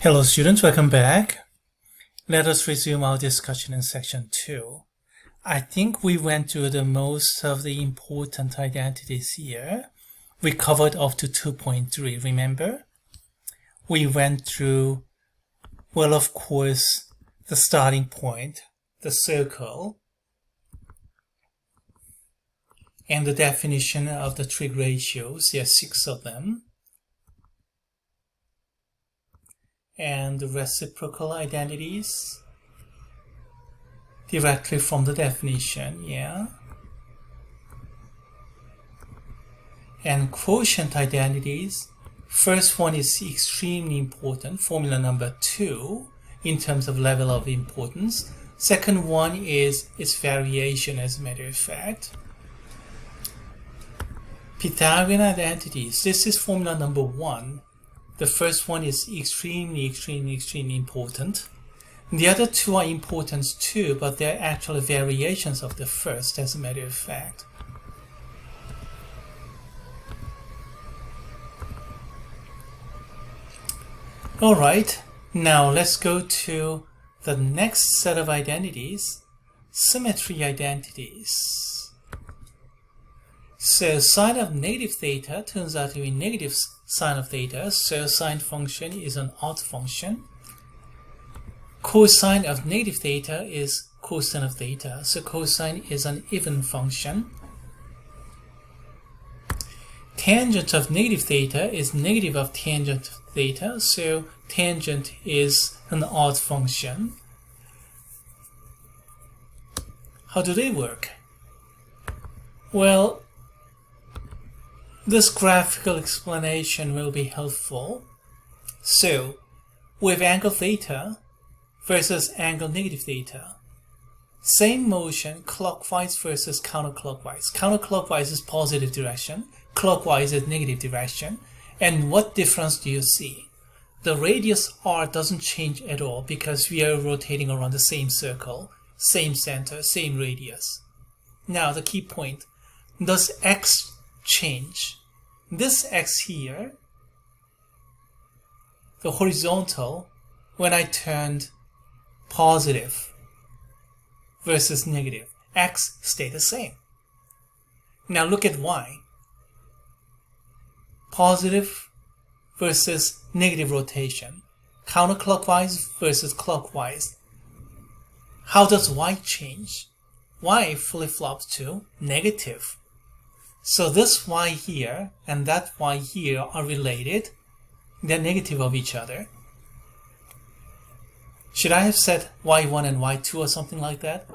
Hello students, welcome back. Let us resume our discussion in section 2. I think we went through the most of the important identities here. We covered up to 2.3, remember? We went through, well, of course, the starting point, the circle, and the definition of the trig ratios. There are 6 of them. And the reciprocal identities directly from the definition, yeah. And quotient identities, first one is extremely important, formula number 2 in terms of level of importance. Second one is its variation, as a matter of fact. Pythagorean identities, this is formula number 1. The first one is extremely important. The other 2 are important too, but they're actually variations of the first, as a matter of fact. Alright, now let's go to the next set of identities, symmetry identities. So sine of negative theta turns out to be negative sine of theta, so sine function is an odd function. Cosine of negative theta is cosine of theta, so cosine is an even function. Tangent of negative theta is negative of tangent of theta, so tangent is an odd function. How do they work? Well, this graphical explanation will be helpful. So, we have angle theta versus angle negative theta. Same motion, clockwise versus counterclockwise. Counterclockwise is positive direction, clockwise is negative direction. And what difference do you see? The radius r doesn't change at all because we are rotating around the same circle, same center, same radius. Now the key point, does x change? This x here, the horizontal, when I turned positive versus negative, x stay the same. Now look at y. Positive versus negative rotation, counterclockwise versus clockwise. How does y change? Y flip-flops to negative. So this y here and that y here are related. They're negative of each other. Should I have said y1 and y2 or something like that?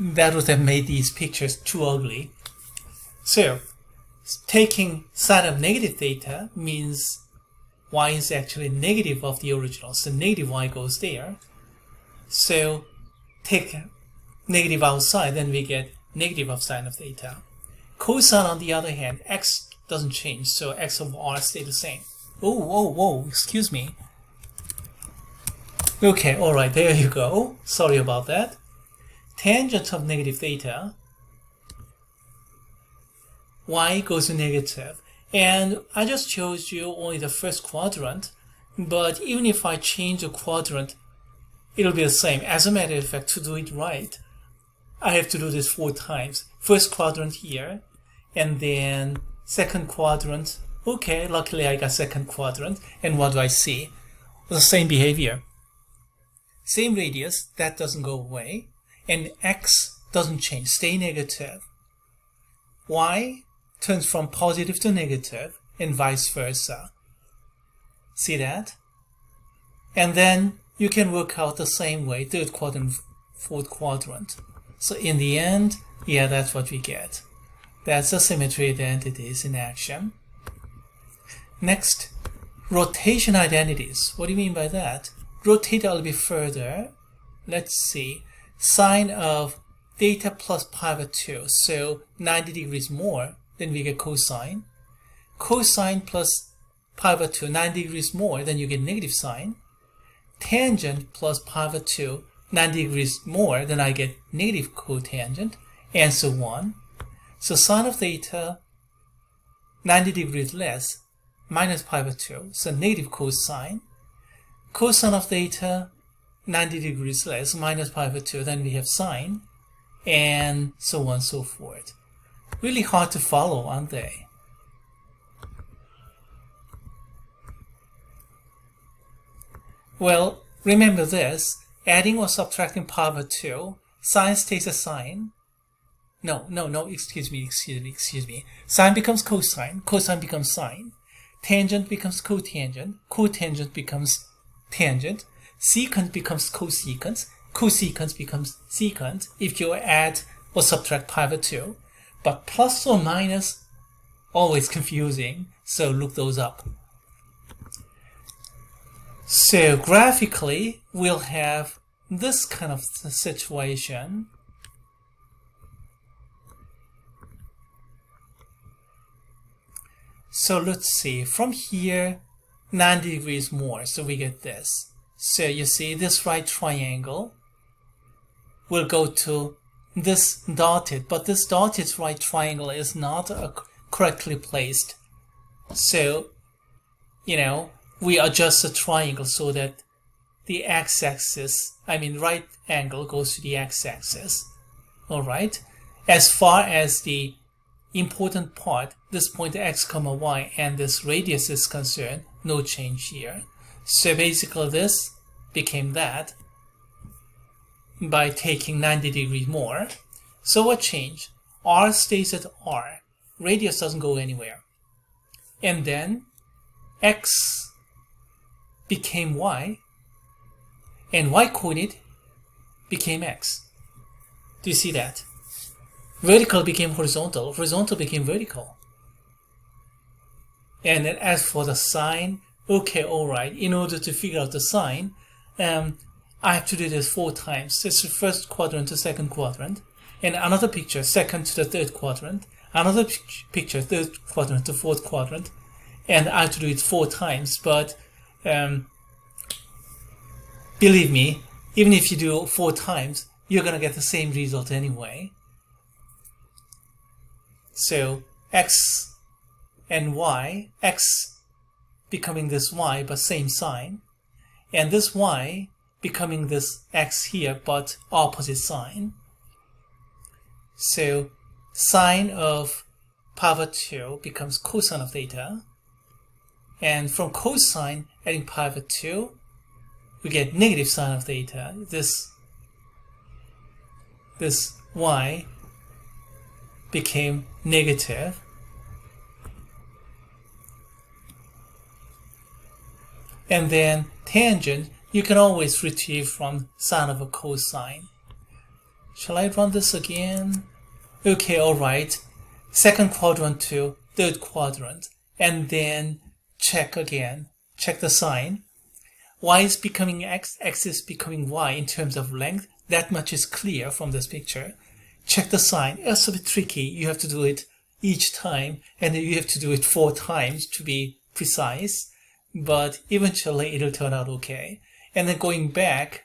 That would have made these pictures too ugly. So, taking sine of negative theta means y is actually negative of the original. So negative y goes there. So, take negative outside, then we get negative of sine of theta. Cosine, on the other hand, x doesn't change, so x of r stay the same. Whoa, excuse me. Okay, alright, there you go. Sorry about that. Tangent of negative theta, y goes to negative. And I just showed you only the first quadrant, but even if I change the quadrant, it'll be the same. As a matter of fact, to do it right, I have to do this 4 times. First quadrant here, and then second quadrant. Okay, luckily I got second quadrant. And what do I see? The same behavior. Same radius, that doesn't go away. And x doesn't change, stay negative. Y turns from positive to negative, and vice versa. See that? And then you can work out the same way, third quadrant, fourth quadrant. So in the end, yeah, that's what we get. That's the symmetry identities in action. Next, rotation identities. What do you mean by that? Rotate a little bit further. Let's see. Sine of theta plus pi over 2. So 90 degrees more, then we get cosine. Cosine plus pi over 2, 90 degrees more, then you get negative sine. Tangent plus pi over 2, 90 degrees more, then I get negative cotangent, and so on. So sine of theta, 90 degrees less, minus pi over 2, so negative cosine. Cosine of theta, 90 degrees less, minus pi over 2, then we have sine, and so on and so forth. Really hard to follow, aren't they? Well, remember this, adding or subtracting pi over 2, sine stays a sine. No, excuse me. Sine becomes cosine, cosine becomes sine, tangent becomes cotangent, cotangent becomes tangent, secant becomes cosecant, cosecant becomes secant if you add or subtract pi over 2. But plus or minus, always confusing, so look those up. So graphically, we'll have this kind of situation. So let's see, from here, 90 degrees more, so we get this. So you see, this right triangle will go to this dotted, but this dotted right triangle is not correctly placed. So, we adjust the triangle so that the x-axis, right angle goes to the x-axis. Alright? As far as the important part, this point x comma y and this radius is concerned, no change here. So basically this became that by taking 90 degrees more. So what changed? R stays at R. Radius doesn't go anywhere. And then x became y, and y coordinate became x. Do you see that? Vertical became horizontal, horizontal became vertical. And then as for the sine, okay, alright, in order to figure out the sine, I have to do this 4 times. It's the first quadrant to second quadrant, and another picture, second to the third quadrant, another picture, third quadrant to fourth quadrant, and I have to do it 4 times, but believe me, even if you do 4 times, you're gonna get the same result anyway. So x and y, x becoming this y but same sign, and this y becoming this x here but opposite sign. So sine of pi over 2 becomes cosine of theta, and from cosine adding pi over 2 we get negative sine of theta. This y became negative, and then tangent you can always retrieve from sine over cosine. Shall I run this again? Okay, alright. Second quadrant to third quadrant, and then check again. Check the sign. Y is becoming x, x is becoming y in terms of length. That much is clear from this picture. Check the sign. It's a bit tricky. You have to do it each time, and then you have to do it 4 times to be precise, but eventually it'll turn out okay. And then going back,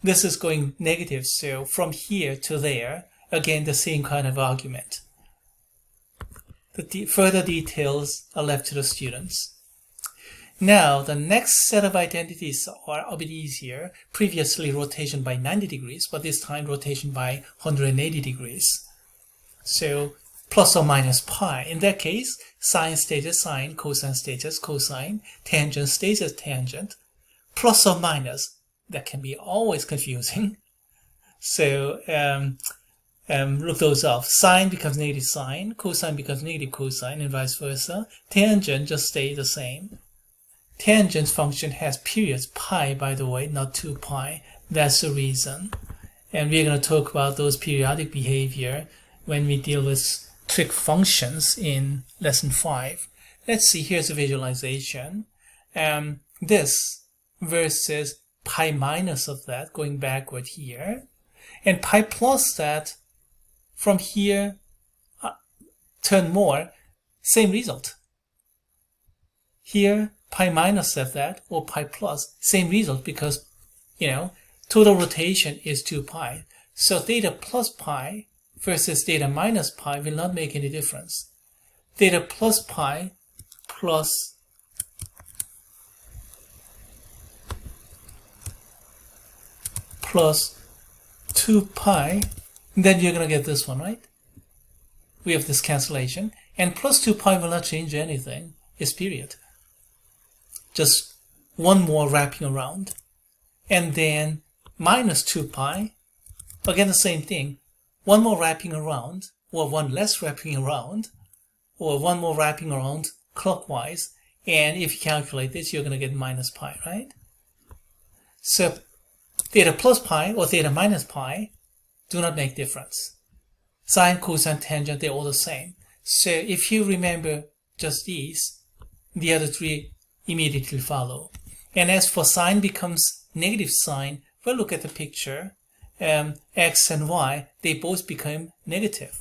this is going negative, so from here to there, again the same kind of argument. The further details are left to the students. Now, the next set of identities are a bit easier. Previously rotation by 90 degrees, but this time rotation by 180 degrees. So, plus or minus pi. In that case, sine stays as sine, cosine stays as cosine, tangent stays as tangent. Plus or minus, that can be always confusing. So, look those up. Sine becomes negative sine, cosine becomes negative cosine, and vice versa. Tangent just stays the same. Tangent function has periods, pi by the way, not 2 pi. That's the reason. And we're going to talk about those periodic behavior when we deal with trig functions in lesson 5. Let's see, here's a visualization. This versus pi minus of that, going backward here. And pi plus that, from here, turn more, same result. Here, pi minus of that, or pi plus, same result because, total rotation is 2 pi. So theta plus pi versus theta minus pi will not make any difference. Theta plus pi plus plus 2 pi, then you're going to get this one, right? We have this cancellation, and plus 2 pi will not change anything. It's period. Just one more wrapping around. And then minus 2 pi, again the same thing. One more wrapping around, or one less wrapping around, or one more wrapping around clockwise. And if you calculate this, you're going to get minus pi, right? So theta plus pi or theta minus pi do not make difference. Sine, cosine, tangent, they're all the same. So if you remember just these, the other three immediately follow. And as for sine becomes negative sine, well, look at the picture. X and y, they both become negative.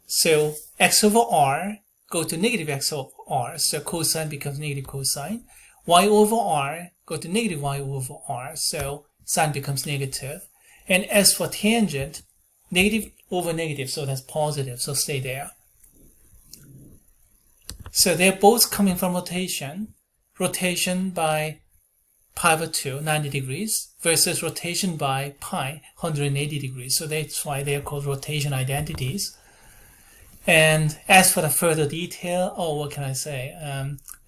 So x over r go to negative x over r, so cosine becomes negative cosine. Y over r go to negative y over r, so sine becomes negative. And as for tangent, negative over negative, so that's positive, so stay there. So they're both coming from rotation. Rotation by pi over 2, 90 degrees, versus rotation by pi, 180 degrees. So that's why they're called rotation identities. And as for the further detail, what can I say?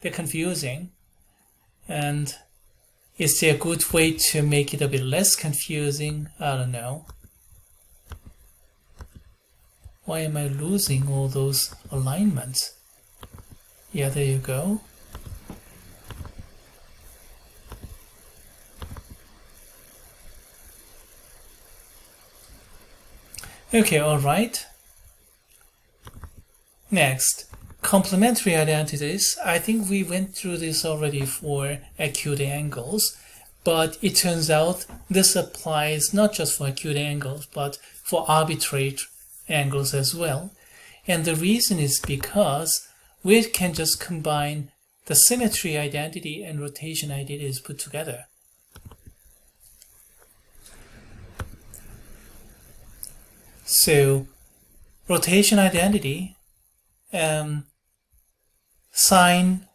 They're confusing. And is there a good way to make it a bit less confusing? I don't know. Why am I losing all those alignments? Yeah, there you go. Okay, all right. Next, complementary identities. I think we went through this already for acute angles, but it turns out this applies not just for acute angles, but for arbitrary angles as well. And the reason is because we can just combine the symmetry identity and rotation identities put together. So rotation identity, sine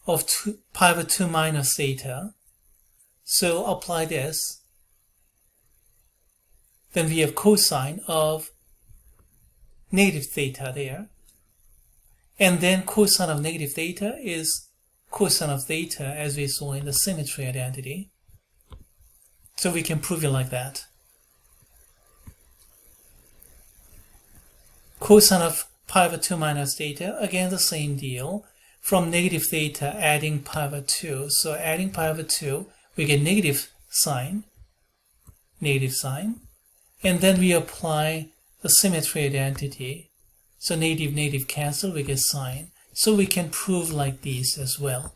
of pi over 2 minus theta. So apply this. Then we have cosine of negative theta there. And then cosine of negative theta is cosine of theta, as we saw in the symmetry identity. So we can prove it like that. Cosine of pi over 2 minus theta, again the same deal. From negative theta, adding pi over 2. So adding pi over 2, we get negative sine. And then we apply the symmetry identity. So negative cancel, we get sine. So we can prove like this as well,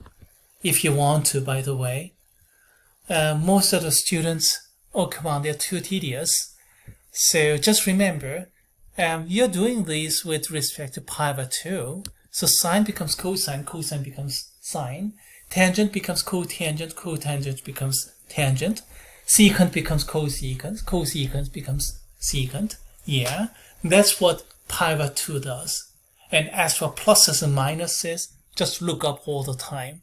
if you want to, by the way. Most of the students, oh come on, they're too tedious. So just remember, you're doing this with respect to pi over 2. So sine becomes cosine, cosine becomes sine. Tangent becomes cotangent, cotangent becomes tangent. Secant becomes cosecant, cosecant becomes secant. Yeah, that's what pi over 2 does. And as for pluses and minuses, just look up all the time.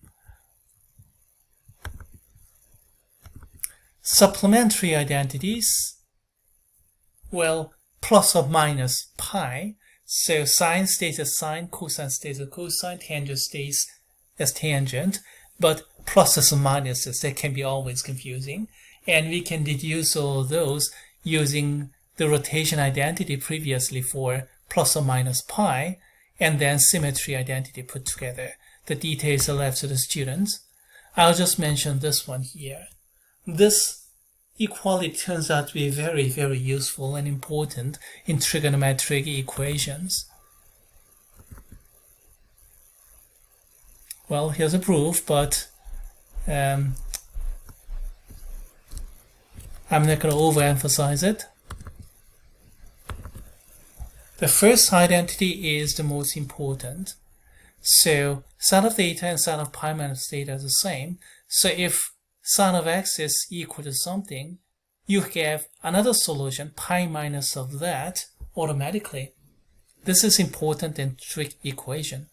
Supplementary identities, well, plus or minus pi. So sine stays as sine, cosine stays as cosine, tangent stays as tangent. But pluses and minuses, that can be always confusing. And we can deduce all those using the rotation identity previously for plus or minus pi, and then symmetry identity put together. The details are left to the students. I'll just mention this one here. This equality turns out to be very, very useful and important in trigonometric equations. Well, here's a proof, but I'm not going to overemphasize it. The first identity is the most important. So sine of theta and sine of pi minus theta are the same. So if sine of x is equal to something, you have another solution, pi minus of that, automatically. This is important in trig equation.